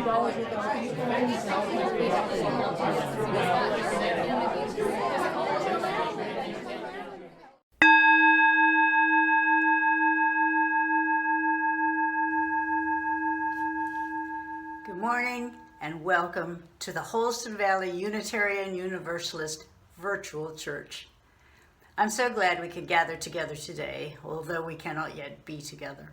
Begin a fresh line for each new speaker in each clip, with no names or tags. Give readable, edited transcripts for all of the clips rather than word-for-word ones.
Good morning and welcome to the Holston Valley Unitarian Universalist Virtual Church. I'm so glad we could gather together today, although we cannot yet be together.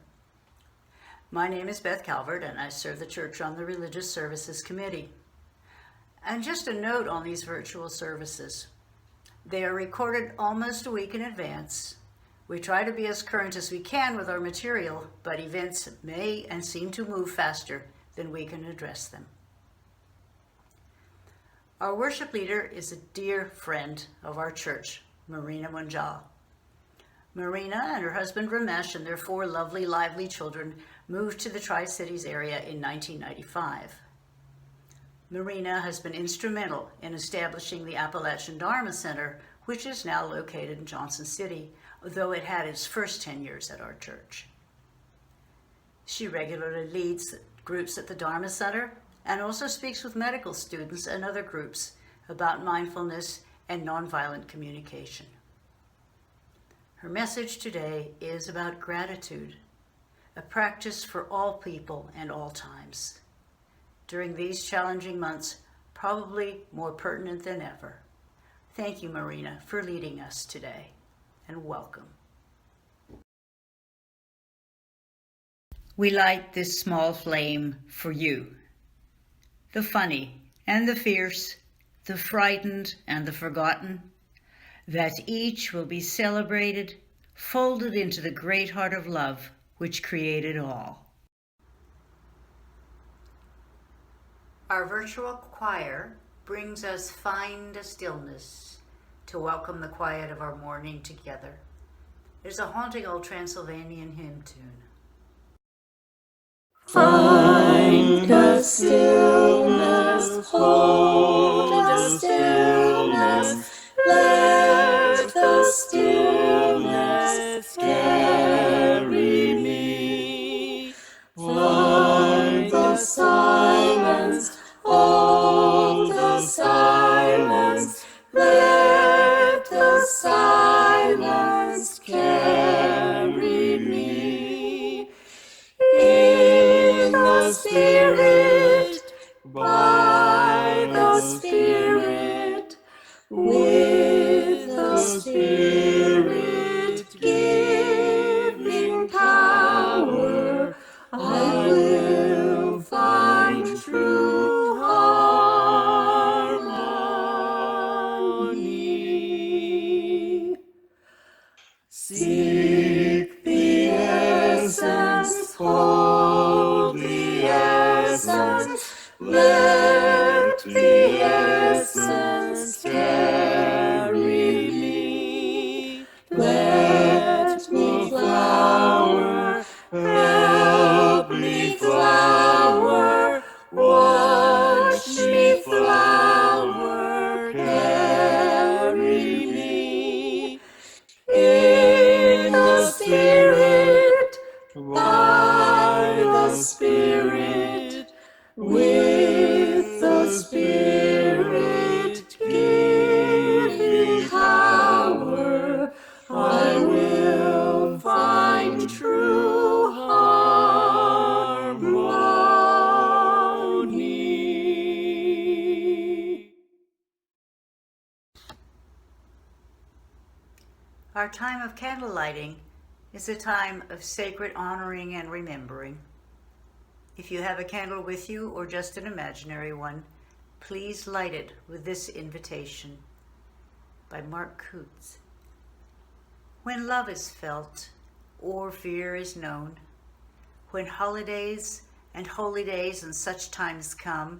My name is Beth Calvert and I serve the church on the Religious Services Committee. And just a note on these virtual services. They are recorded almost a week in advance. We try to be as current as we can with our material, but events may and seem to move faster than we can address them. Our worship leader is a dear friend of our church, Marina Munjal. Marina and her husband Ramesh and their 4 lovely, lively children moved to the Tri-Cities area in 1995. Marina has been instrumental in establishing the Appalachian Dharma Center, which is now located in Johnson City, though it had its first 10 years at our church. She regularly leads groups at the Dharma Center and also speaks with medical students and other groups about mindfulness and nonviolent communication. Her message today is about gratitude, a practice for all people and all times. During these challenging months, probably more pertinent than ever. Thank you, Marina, for leading us today, and welcome. We light this small flame for you, the funny and the fierce, the frightened and the forgotten, that each will be celebrated, folded into the great heart of love which created all. Our virtual choir brings us Find a Stillness to welcome the quiet of our morning together. There's a haunting old Transylvanian hymn tune.
Find a stillness, hold a stillness, let the stillness carry me. Find the silence, hold the silence, let the silence carry me. In the Spirit, by the Spirit, with the Spirit giving power, I will find true harmony. Seek the essence, hold the essence, let the essence carry me. Let me flower, help me flower, watch me flower, carry me. In the Spirit, by the Spirit, with the Spirit giving power, I will find true harmony.
Our time of candle lighting is a time of sacred honoring and remembering. If you have a candle with you or just an imaginary one, please light it with this invitation by Mark Coots. When love is felt or fear is known, when holidays and holy days and such times come,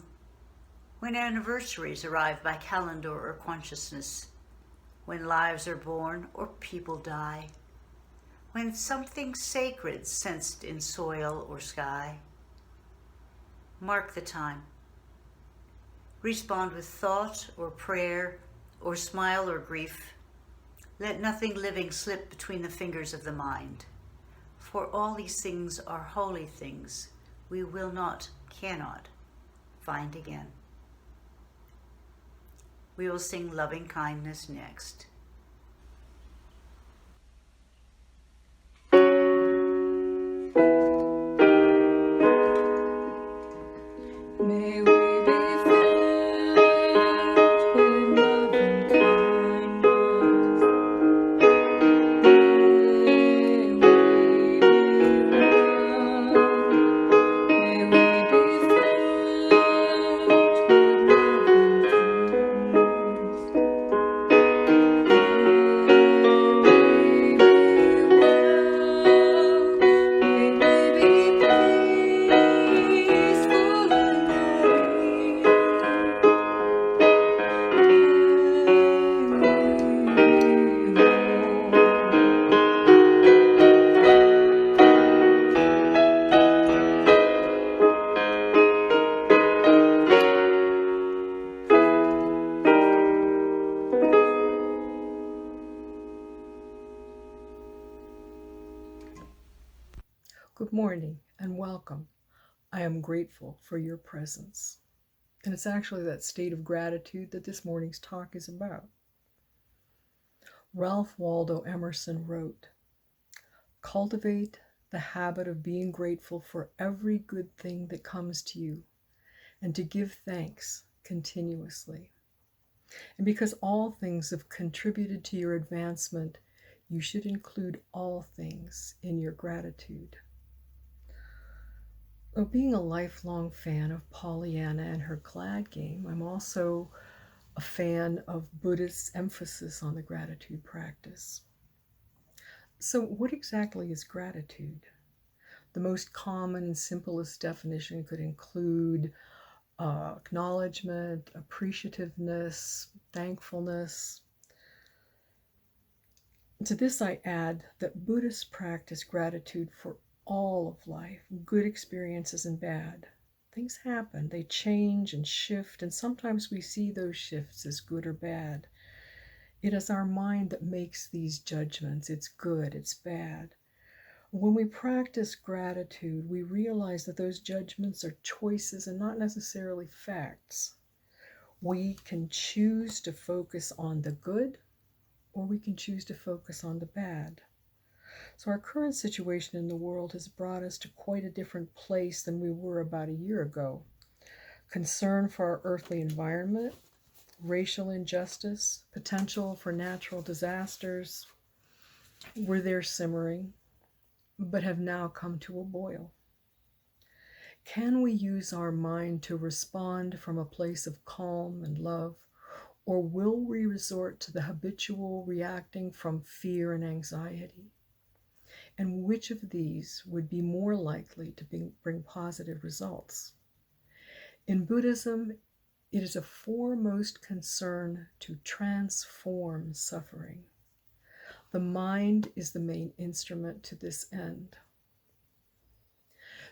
when anniversaries arrive by calendar or consciousness, when lives are born or people die, when something sacred sensed in soil or sky. Mark the time. Respond with thought or prayer or smile or grief. Let nothing living slip between the fingers of the mind. For all these things are holy things we will not, cannot find again. We will sing Loving Kindness next.
May we be filled with loving kindness. May we be loved. May we be filled with loving kindness.
Good morning and welcome. I am grateful for your presence. And it's actually that state of gratitude that this morning's talk is about. Ralph Waldo Emerson wrote, "Cultivate the habit of being grateful for every good thing that comes to you and to give thanks continuously. And because all things have contributed to your advancement, you should include all things in your gratitude." Well, being a lifelong fan of Pollyanna and her glad game, I'm also a fan of Buddhist emphasis on the gratitude practice. So what exactly is gratitude? The most common and simplest definition could include acknowledgement, appreciativeness, thankfulness. To this I add that Buddhists practice gratitude for all of life, good experiences and bad. Things happen, they change and shift, and sometimes we see those shifts as good or bad. It is our mind that makes these judgments. It's good, it's bad. When we practice gratitude, we realize that those judgments are choices and not necessarily facts. We can choose to focus on the good, or we can choose to focus on the bad. So our current situation in the world has brought us to quite a different place than we were about a year ago. Concern for our earthly environment, racial injustice, potential for natural disasters were there simmering, but have now come to a boil. Can we use our mind to respond from a place of calm and love, or will we resort to the habitual reacting from fear and anxiety? And which of these would be more likely to bring positive results? In Buddhism, it is a foremost concern to transform suffering. The mind is the main instrument to this end.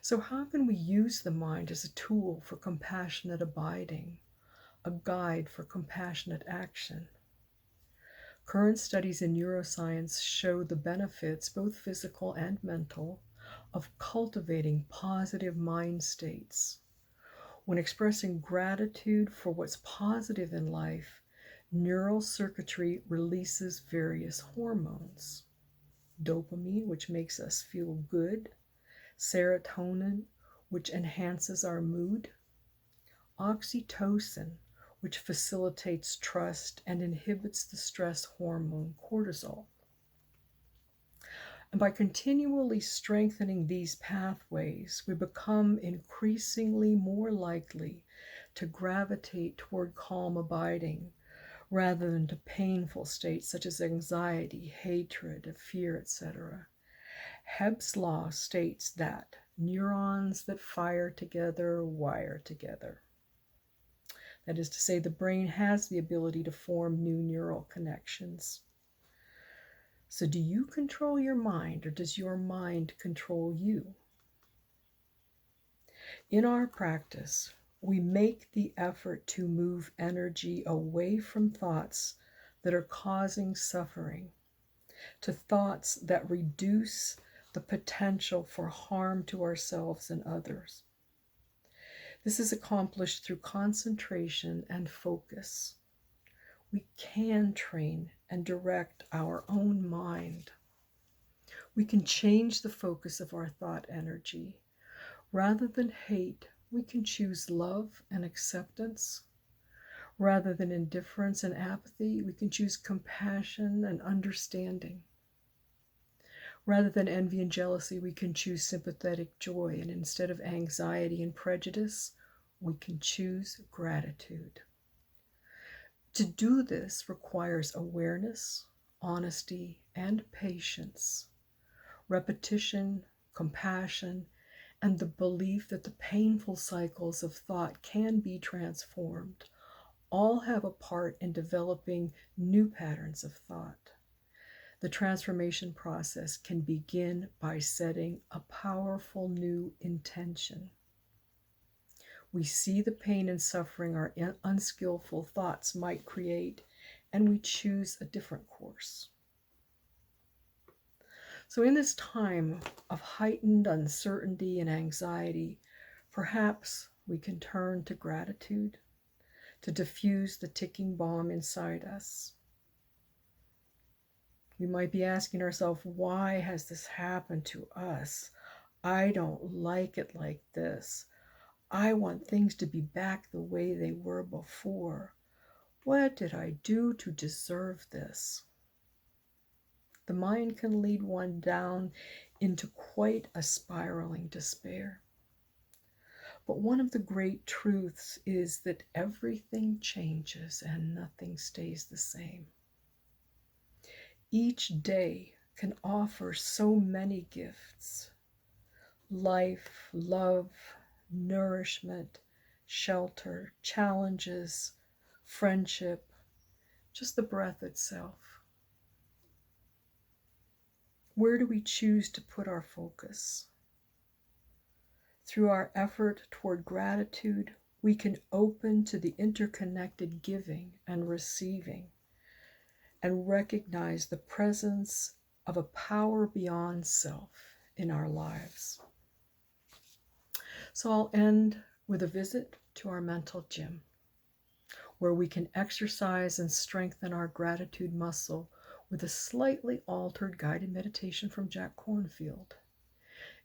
So how can we use the mind as a tool for compassionate abiding, a guide for compassionate action? Current studies in neuroscience show the benefits, both physical and mental, of cultivating positive mind states. When expressing gratitude for what's positive in life, neural circuitry releases various hormones. Dopamine, which makes us feel good, serotonin, which enhances our mood, oxytocin, which facilitates trust and inhibits the stress hormone cortisol. And by continually strengthening these pathways, we become increasingly more likely to gravitate toward calm abiding rather than to painful states such as anxiety, hatred, fear, etc. Hebb's law states that neurons that fire together wire together. That is to say, the brain has the ability to form new neural connections. So do you control your mind, or does your mind control you? In our practice, we make the effort to move energy away from thoughts that are causing suffering to thoughts that reduce the potential for harm to ourselves and others. This is accomplished through concentration and focus. We can train and direct our own mind. We can change the focus of our thought energy. Rather than hate, we can choose love and acceptance. Rather than indifference and apathy, we can choose compassion and understanding. Rather than envy and jealousy, we can choose sympathetic joy. And instead of anxiety and prejudice, we can choose gratitude. To do this requires awareness, honesty, and patience, repetition, compassion, and the belief that the painful cycles of thought can be transformed all have a part in developing new patterns of thought. The transformation process can begin by setting a powerful new intention. We see the pain and suffering our unskillful thoughts might create, and we choose a different course. So in this time of heightened uncertainty and anxiety, perhaps we can turn to gratitude to diffuse the ticking bomb inside us. We might be asking ourselves, why has this happened to us? I don't like it like this. I want things to be back the way they were before. What did I do to deserve this? The mind can lead one down into quite a spiraling despair. But one of the great truths is that everything changes and nothing stays the same. Each day can offer so many gifts: life, love, nourishment, shelter, challenges, friendship, just the breath itself. Where do we choose to put our focus? Through our effort toward gratitude, we can open to the interconnected giving and receiving and recognize the presence of a power beyond self in our lives. So I'll end with a visit to our mental gym, where we can exercise and strengthen our gratitude muscle with a slightly altered guided meditation from Jack Kornfield.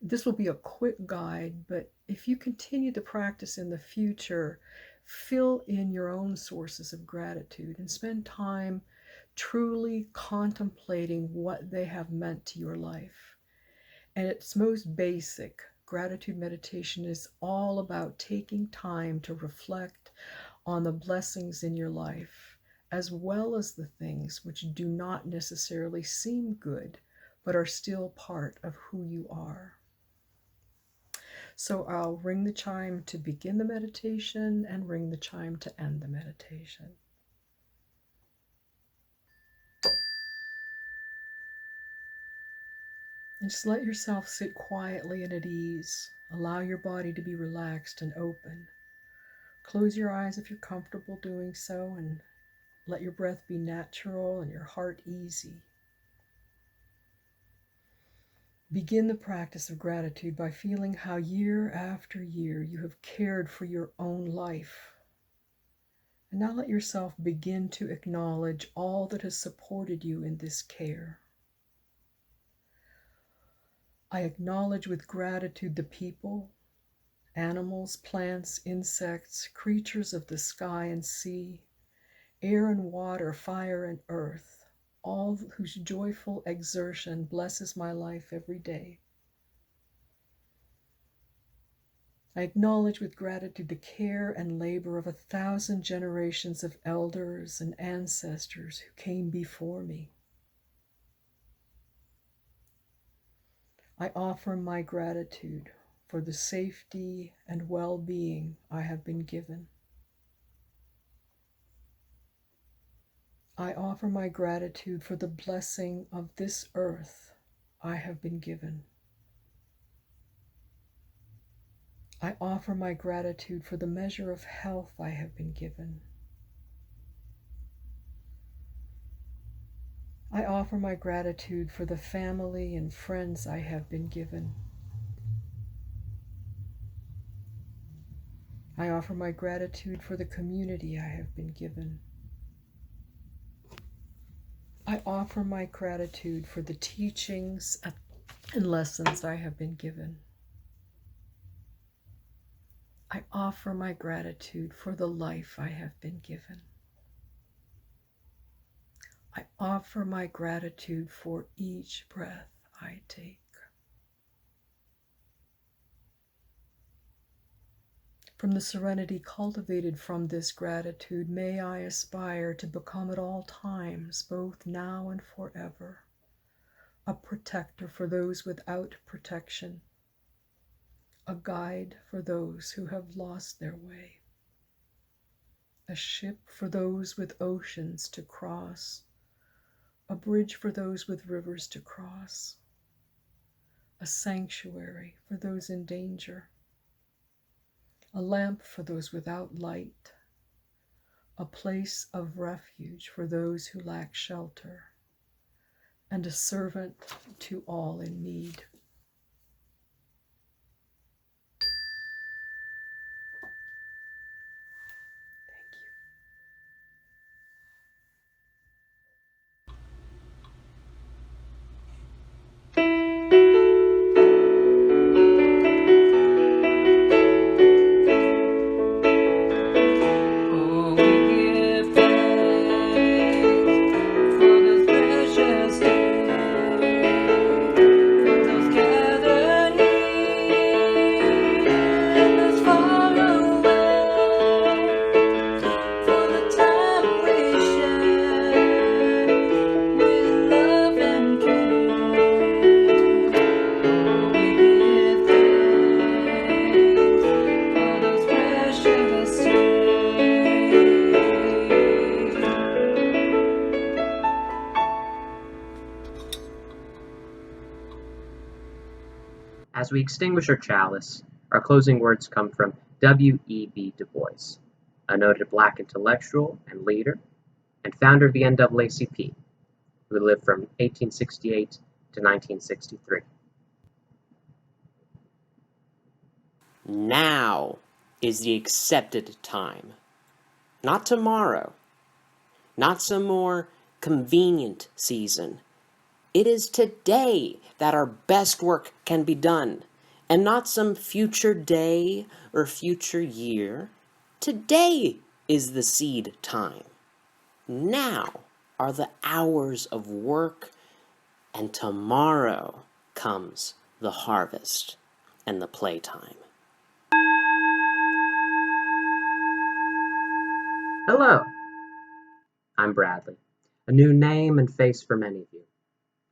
This will be a quick guide, but if you continue the practice in the future, fill in your own sources of gratitude and spend time truly contemplating what they have meant to your life. And its most basic, gratitude meditation is all about taking time to reflect on the blessings in your life, as well as the things which do not necessarily seem good, but are still part of who you are. So I'll ring the chime to begin the meditation and ring the chime to end the meditation. And just let yourself sit quietly and at ease. Allow your body to be relaxed and open. Close your eyes if you're comfortable doing so, and let your breath be natural and your heart easy. Begin the practice of gratitude by feeling how year after year you have cared for your own life. And now let yourself begin to acknowledge all that has supported you in this care. I acknowledge with gratitude the people, animals, plants, insects, creatures of the sky and sea, air and water, fire and earth, all whose joyful exertion blesses my life every day. I acknowledge with gratitude the care and labor of 1,000 generations of elders and ancestors who came before me. I offer my gratitude for the safety and well-being I have been given. I offer my gratitude for the blessing of this earth I have been given. I offer my gratitude for the measure of health I have been given. I offer my gratitude for the family and friends I have been given. I offer my gratitude for the community I have been given. I offer my gratitude for the teachings and lessons I have been given. I offer my gratitude for the life I have been given. I offer my gratitude for each breath I take. From the serenity cultivated from this gratitude, may I aspire to become at all times, both now and forever, a protector for those without protection, a guide for those who have lost their way, a ship for those with oceans to cross, a bridge for those with rivers to cross, a sanctuary for those in danger, a lamp for those without light, a place of refuge for those who lack shelter, and a servant to all in need. Thank you.
Oh, we give thanks for this precious day, for those gathered here and those far away, for the time we share with love and care. Oh, we give thanks for this precious day.
As we extinguish our chalice, our closing words come from W.E.B. Du Bois, a noted Black intellectual and leader, and founder of the NAACP, who lived from 1868 to 1963.
Now is the accepted time. Not tomorrow. Not some more convenient season. It is today that our best work can be done, and not some future day or future year. Today is the seed time. Now are the hours of work, and tomorrow comes the harvest and the playtime.
Hello, I'm Bradley, a new name and face for many of you.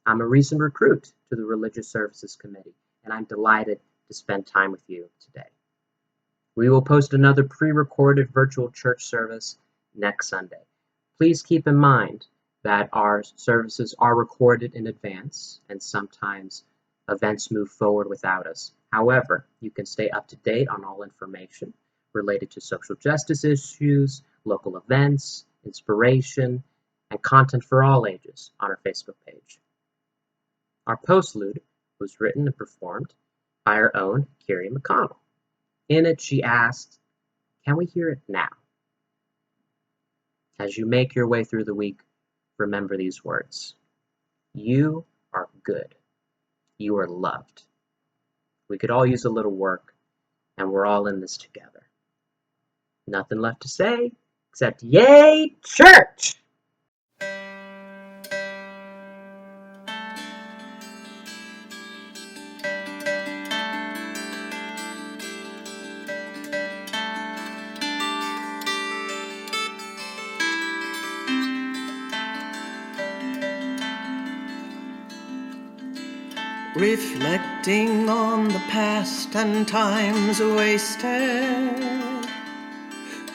I'm a recent recruit to the Religious Services Committee, and I'm delighted to spend time with you today. We will post another pre-recorded virtual church service next Sunday. Please keep in mind that our services are recorded in advance, and sometimes events move forward without us. However, you can stay up to date on all information related to social justice issues, local events, inspiration, and content for all ages on our Facebook page. Our postlude was written and performed by our own Carrie McConnell. In it, she asked, "Can we hear it now?" As you make your way through the week, remember these words. You are good. You are loved. We could all use a little work, and we're all in this together. Nothing left to say except yay, church!
Reflecting on the past and times wasted,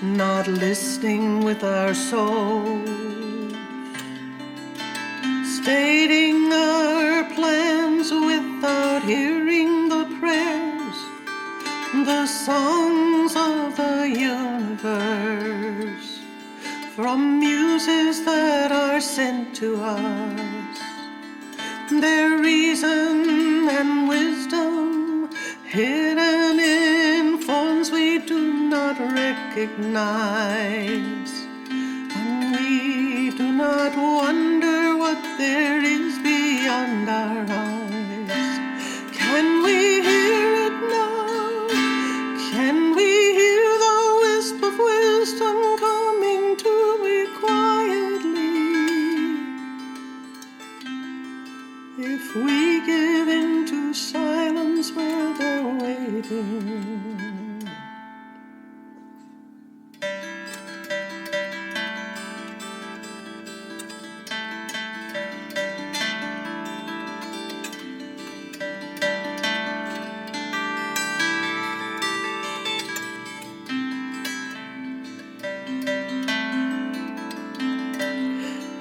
not listening with our souls, stating our plans without hearing the prayers, the songs of the universe, from muses that are sent to us. Their reason and wisdom hidden in forms we do not recognize. And we do not wonder what there is beyond our eyes. Can we hear it now? Can we hear the wisp of wisdom coming to me quietly? If we give into silence where they're waiting.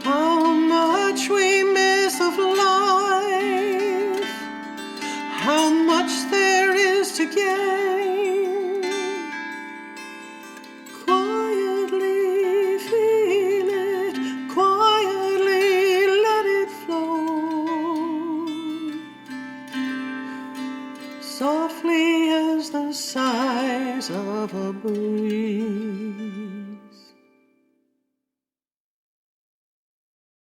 How much we miss of life, how much there is to gain. Quietly feel it, quietly let it flow. Softly as the sighs of a breeze.